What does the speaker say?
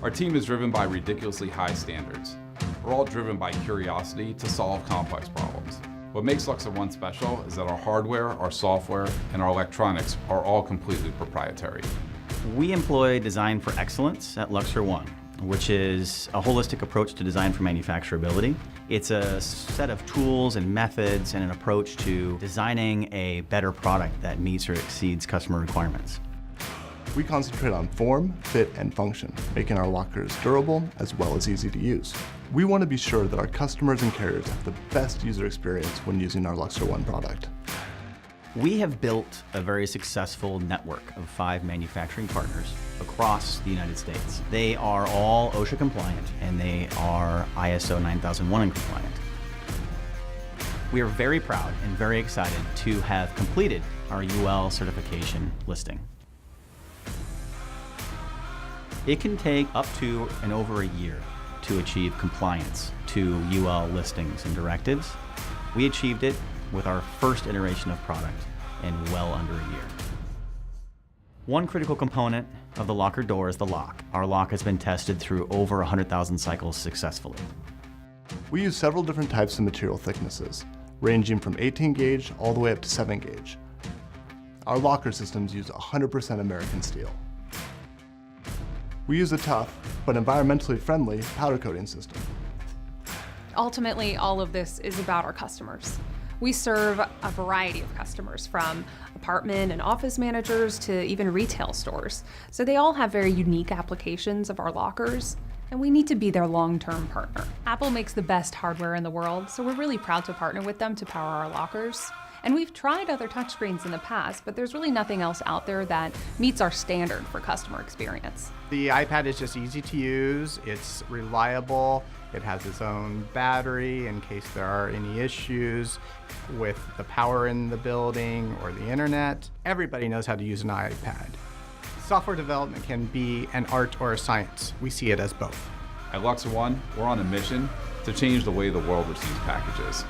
Our team is driven by ridiculously high standards. We're all driven by curiosity to solve complex problems. What makes Luxer One special is that our hardware, our software, and our electronics are all completely proprietary. We employ design for excellence at Luxer One, which is a holistic approach to design for manufacturability. It's a set of tools and methods and an approach to designing a better product that meets or exceeds customer requirements. We concentrate on form, fit, and function, making our lockers durable as well as easy to use. We want to be sure that our customers and carriers have the best user experience when using our Luxer One product. We have built a very successful network of 5 manufacturing partners across the United States. They are all OSHA compliant and they are ISO 9001 compliant. We are very proud and very excited to have completed our UL certification listing. It can take up to and over a year to achieve compliance to UL listings and directives. We achieved it with our first iteration of product in well under a year. One critical component of the locker door is the lock. Our lock has been tested through over 100,000 cycles successfully. We use several different types of material thicknesses, ranging from 18 gauge all the way up to 7 gauge. Our locker systems use 100% American steel. We use a tough, but environmentally friendly powder coating system. Ultimately, all of this is about our customers. We serve a variety of customers, from apartment and office managers to even retail stores. So they all have very unique applications of our lockers, and we need to be their long-term partner. Apple makes the best hardware in the world, so we're really proud to partner with them to power our lockers. And we've tried other touchscreens in the past, but there's really nothing else out there that meets our standard for customer experience. The iPad is just easy to use, it's reliable, it has its own battery in case there are any issues with the power in the building or the internet. Everybody knows how to use an iPad. Software development can be an art or a science. We see it as both. At Luxer One, we're on a mission to change the way the world receives packages.